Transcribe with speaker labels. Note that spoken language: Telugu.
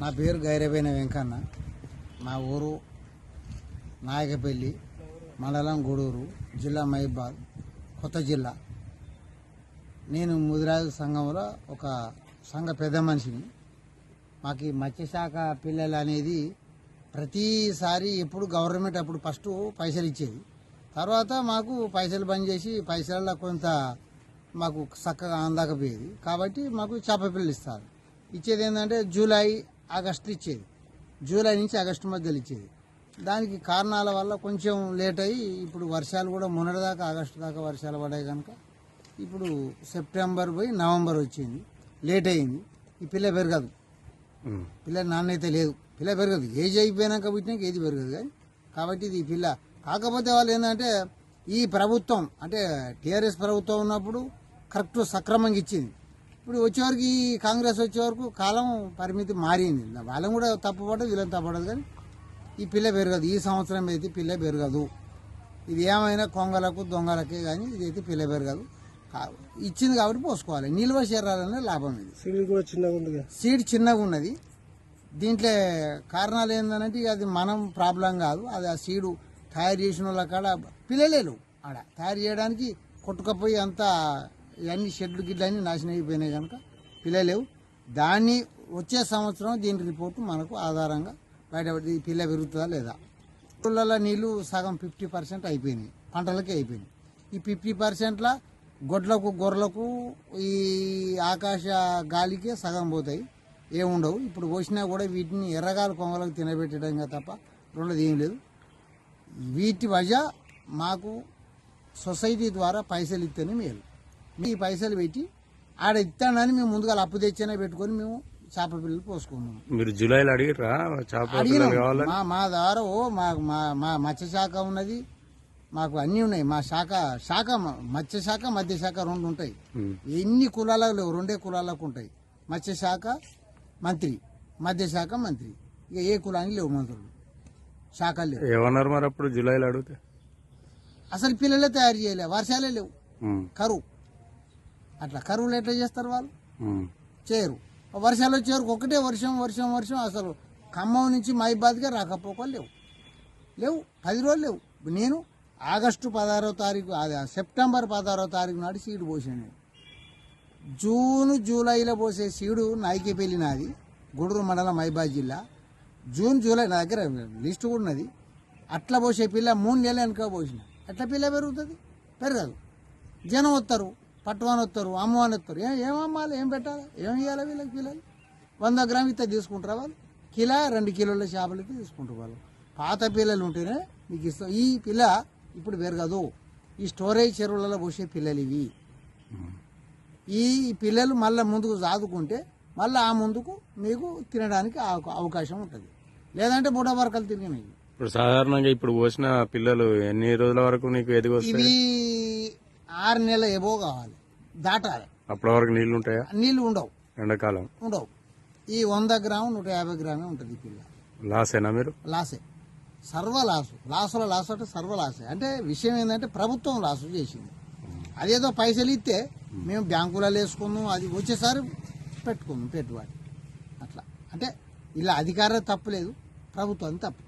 Speaker 1: నా పేరు గైరవేన వెంకన్న. మా ఊరు నాయకపల్లి, మండలం గూడూరు, జిల్లా మహబూబాద్, కొత్త జిల్లా. నేను ముదిరాజు సంఘంలో ఒక సంఘ పెద్ద మనిషిని. మాకు మత్స్యశాఖ పిల్లలు అనేది ప్రతిసారి ఎప్పుడు గవర్నమెంట్ అప్పుడు ఫస్ట్ పైసలు ఇచ్చేది, తర్వాత మాకు పైసలు బంద్ చేసి పైసలలో కొంత మాకు చక్కగా అందకపోయేది. కాబట్టి మాకు చేప పిల్లలు ఇస్తారు. ఇచ్చేది ఏంటంటే జూలై ఆగస్టు ఇచ్చేది, జూలై నుంచి ఆగస్టు మధ్యలో ఇచ్చేది. దానికి కారణాల వల్ల కొంచెం లేట్ అయ్యి ఇప్పుడు వర్షాలు కూడా మొన్నటిదాకా ఆగస్టు దాకా వర్షాలు పడ్డాయి కనుక ఇప్పుడు సెప్టెంబర్ పోయి నవంబర్ వచ్చింది, లేట్ అయింది. ఈ పిల్ల పెరగదు, పిల్ల నాణ్యత లేదు, పిల్ల పెరగదు. ఏజ్ అయిపోయినాక పుట్టినాక ఏది పెరగదు. కానీ కాబట్టి ఇది పిల్ల కాకపోతే వాళ్ళు ఏంటంటే ఈ ప్రభుత్వం అంటే టీఆర్ఎస్ ప్రభుత్వం ఉన్నప్పుడు కరెక్ట్ సక్రమంగా ఇచ్చింది. ఇప్పుడు వచ్చేవరకు ఈ కాంగ్రెస్ వచ్చే వరకు కాలం పరిమితి మారింది. వాళ్ళని కూడా తప్పుపడదు, వీళ్ళని తప్పడదు. కానీ ఈ పిల్ల పెరగదు. ఈ సంవత్సరం అయితే పిల్ల పెరగదు. ఇది ఏమైనా కొంగలకు దొంగలకే కానీ ఇదైతే పిల్ల పెరగదు. ఇచ్చింది కాబట్టి పోసుకోవాలి. నిల్వ చేరాలనే లాభం. ఇది సీడ్ చిన్నగా ఉన్నది. దీంట్లో కారణాలు ఏంటంటే అది మనం ప్రాబ్లం కాదు, అది ఆ సీడు తయారు చేసిన వాళ్ళ కాడ పిల్లలేరు. ఆడ తయారు చేయడానికి కొట్టుకపోయి అంతా అన్ని షెడ్లు గిడ్లు అన్నీ నాశనం అయిపోయినాయి కనుక పిల్లలేవు. దాన్ని వచ్చే సంవత్సరం దీని రిపోర్టు మనకు ఆధారంగా బయటపడి పిల్ల పెరుగుతుందా లేదా. ఊళ్ళల్లో నీళ్లు సగం 50% అయిపోయినాయి, పంటలకే అయిపోయినాయి. ఈ 50%ల గొడ్లకు గొర్రెలకు ఈ ఆకాశ గాలికే సగం పోతాయి, ఏముండవు. ఇప్పుడు పోసినా కూడా వీటిని ఎర్రగాలు కొంగలకు తినబెట్టడంగా తప్ప రెండోది ఏం లేదు. వీటి వజ మాకు సొసైటీ ద్వారా పైసలు ఇస్తేనే మేలు. మీ పైసలు పెట్టి ఆడ ఇస్తానని మేము ముందుగా అప్పు తెచ్చైనా పెట్టుకొని మేము చేప పిల్లలు పోసుకున్నాము.
Speaker 2: మీరు జూలైలో అడిగిరా?
Speaker 1: మా ద్వారా మా మత్స్యశాఖ ఉన్నది, మాకు అన్నీ ఉన్నాయి. మా శాఖ మత్స్యశాఖ మధ్యశాఖ రెండు ఉంటాయి. ఎన్ని కులాలకు లేవు, రెండే కులాలకు ఉంటాయి. మత్స్యశాఖ మంత్రి, మధ్యశాఖ మంత్రి. ఇక ఏ కులానికి లేవు మంత్రులు, శాఖలు లేవు.
Speaker 2: ఏమన్నారు మరి అప్పుడు జూలైలో అడిగితే?
Speaker 1: అసలు పిల్లలే తయారు చేయలే, వర్షాలే లేవు, కరువు. అట్లా కరువులు ఎట్లా చేస్తారు వాళ్ళు? చేయరు. వర్షాలు వచ్చేవరకు ఒకటే వర్షం వర్షం వర్షం. అసలు ఖమ్మం నుంచి మహబూబాద్గా రాకపోకలు లేవు 10 రోజులు లేవు. నేను ఆగస్టు 16వ తారీఖు, సెప్టెంబర్ 16వ తారీఖు నాడు సీడు పోసాను. జూన్ జూలైలో పోసే సీడు నాయకేపల్లి నాది, గూడూరు మండలం మహబూబాద్ జిల్లా. జూన్ జూలై నా దగ్గర లిస్టు కూడా ఉన్నది. అట్లా పోసే పిల్ల 3 నెలలు వెనక పోసిన ఎట్లా పిల్ల పెరుగుతుంది? పెరగదు. జనం వస్తారు, పట్టువాని వస్తారు, అమ్మవాని వస్తారు. ఏం అమ్మాలి, ఏం పెట్టాలి, ఏం ఇవ్వాలి వీళ్ళకి? పిల్లలు 100 గ్రాములు ఇస్తే తీసుకుంటారా వాళ్ళు? కిలో 2 కిలోల చేపలు అయితే తీసుకుంటారు వాళ్ళు. పాత పిల్లలు ఉంటేనే మీకు ఇస్తాం. ఈ పిల్ల ఇప్పుడు పెరగదు. ఈ స్టోరేజ్ చెరువులలో పోసే పిల్లలు ఇవి. ఈ పిల్లలు మళ్ళీ ముందుకు సాదుకుంటే మళ్ళీ ఆ ముందుకు మీకు తినడానికి అవకాశం ఉంటుంది. లేదంటే బుడ్డ వరకలు తిరిగినాయి.
Speaker 2: ఇప్పుడు సాధారణంగా ఇప్పుడు పోసిన పిల్లలు ఎన్ని రోజుల వరకు నీకు ఎదిగొస్తాయి?
Speaker 1: ఇవి 6 నెలల ఎబో కావాలి, దాటాలి.
Speaker 2: అప్పటి వరకు నీళ్లు ఉంటాయా?
Speaker 1: నీళ్లు ఉండవు,
Speaker 2: ఎండాకాలం
Speaker 1: ఉండవు. ఈ 100 గ్రాము 150 గ్రామే ఉంటుంది ఈ పిల్ల.
Speaker 2: లాసేనా మీరు?
Speaker 1: లాసే, సర్వలాసు. లాసులో లాసు అంటే సర్వలాసే. అంటే విషయం ఏంటంటే ప్రభుత్వం లాసు చేసింది. అదేదో పైసలు ఇస్తే మేము బ్యాంకులలో వేసుకున్నాం, అది వచ్చేసారి పెట్టుకున్నాం పెట్టుబడి. అట్లా అంటే ఇలా అధికారం తప్పులేదు, ప్రభుత్వం తప్పు.